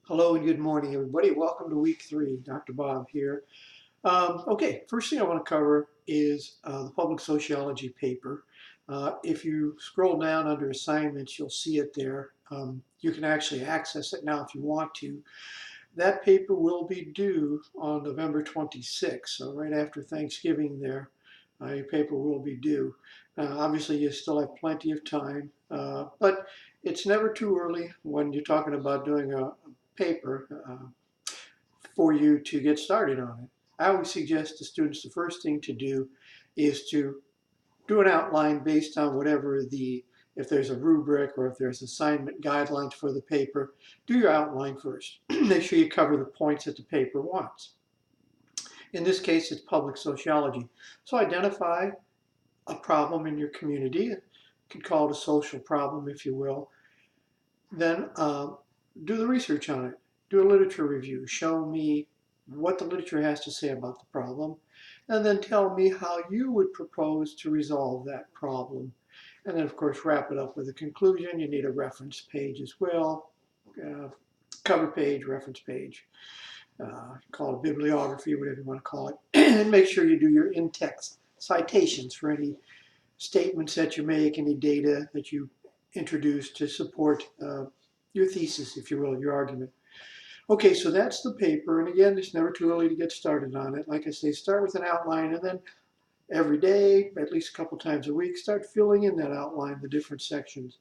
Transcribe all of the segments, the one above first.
Hello and good morning, everybody. Welcome to week 3. Dr. Bob here. Okay, first thing I want to cover is the public sociology paper. If you scroll down under assignments, you'll see it there. You can actually access it now if you want to. That paper will be due on November 26th, so right after Thanksgiving there, your paper will be due. Obviously, you still have plenty of time, but it's never too early when you're talking about doing a paper for you to get started on it. I always suggest to students the first thing to do is to do an outline based on whatever if there's a rubric or if there's assignment guidelines for the paper, do your outline first. Make sure you cover the points that the paper wants. In this case, it's public sociology. So identify a problem in your community. You could call it a social problem, if you will. Then do the research on it. Do a literature review. Show me what the literature has to say about the problem, and then tell me how you would propose to resolve that problem. And then, of course, wrap it up with a conclusion. You need a reference page as well, cover page, reference page, call it bibliography, whatever you want to call it. And make sure you do your in-text citations for any statements that you make, any data that you introduce to support your thesis, if you will, your argument. Okay, so that's the paper, and again, it's never too early to get started on it. Like I say, start with an outline, and then every day, at least a couple times a week, start filling in that outline, the different sections.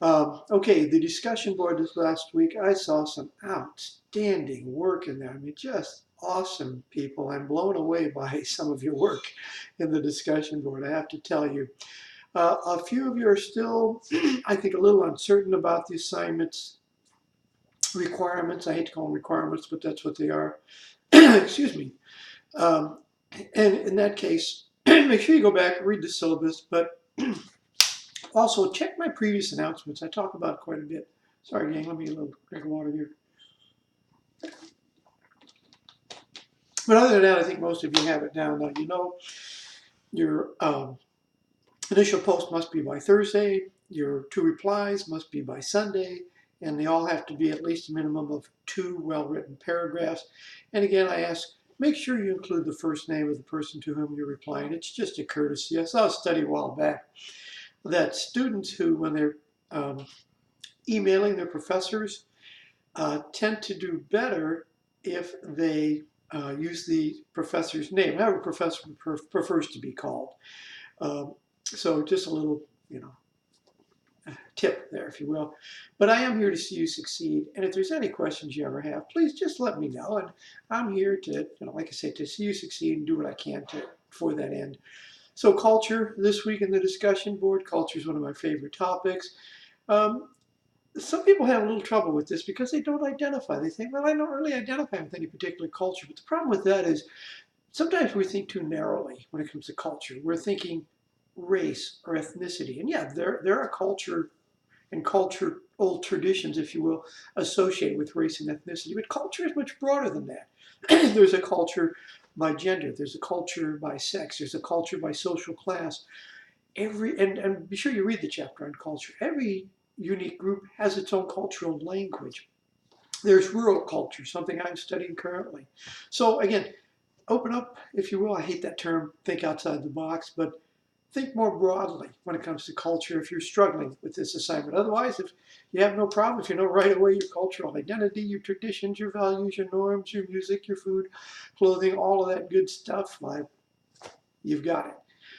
Okay, the discussion board this last week, I saw some outstanding work in there. I mean, just awesome people. I'm blown away by some of your work in the discussion board, I have to tell you. A few of you are still, I think, a little uncertain about the assignments requirements. I hate to call them requirements, but that's what they are. Excuse me. And in that case, make sure you go back and read the syllabus, but also check my previous announcements. I talk about it quite a bit. Sorry, gang, let me get a little drink of water here. But other than that, I think most of you have it down now. You know, your initial post must be by Thursday. Your 2 replies must be by Sunday. And they all have to be at least a minimum of 2 well-written paragraphs. And again, I ask, make sure you include the first name of the person to whom you're replying. It's just a courtesy. I saw a study a while back that students who, when they're emailing their professors, tend to do better if they use the professor's name, however professor prefers to be called. So just a little, tip there, if you will. But I am here to see you succeed. And if there's any questions you ever have, please just let me know. And I'm here to, like I said, to see you succeed and do what I can for that end. So culture this week in the discussion board. Culture is one of my favorite topics. Some people have a little trouble with this because they don't identify. They think, well, I don't really identify with any particular culture. But the problem with that is sometimes we think too narrowly when it comes to culture. We're thinking race or ethnicity. And yeah, there are culture and cultural traditions, if you will, associated with race and ethnicity. But culture is much broader than that. There's a culture by gender. There's a culture by sex. There's a culture by social class. And be sure you read the chapter on culture. Every unique group has its own cultural language. There's rural culture, something I'm studying currently. So again, open up, if you will. I hate that term, think outside the box, but think more broadly when it comes to culture if you're struggling with this assignment. Otherwise, if you have no problem, if you know right away your cultural identity, your traditions, your values, your norms, your music, your food, clothing, all of that good stuff, you've got it.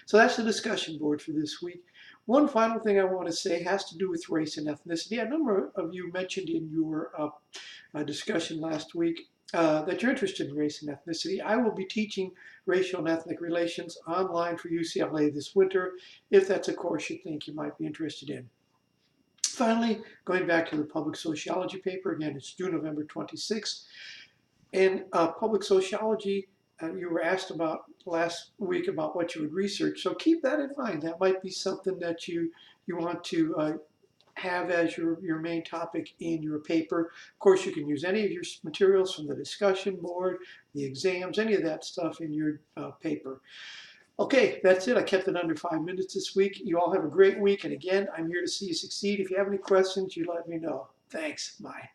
So that's the discussion board for this week. One final thing I want to say has to do with race and ethnicity. A number of you mentioned in your discussion last week that you're interested in race and ethnicity. I will be teaching racial and ethnic relations online for UCLA this winter, if that's a course you think you might be interested in. Finally, going back to the public sociology paper, again, it's due November 26th. In public sociology, you were asked about last week about what you would research, so keep that in mind. That might be something that you want to have as your main topic in your paper. Of course, you can use any of your materials from the discussion board, the exams, any of that stuff in your paper. Okay, that's it. I kept it under 5 minutes this week. You all have a great week. And again, I'm here to see you succeed. If you have any questions, you let me know. Thanks. Bye.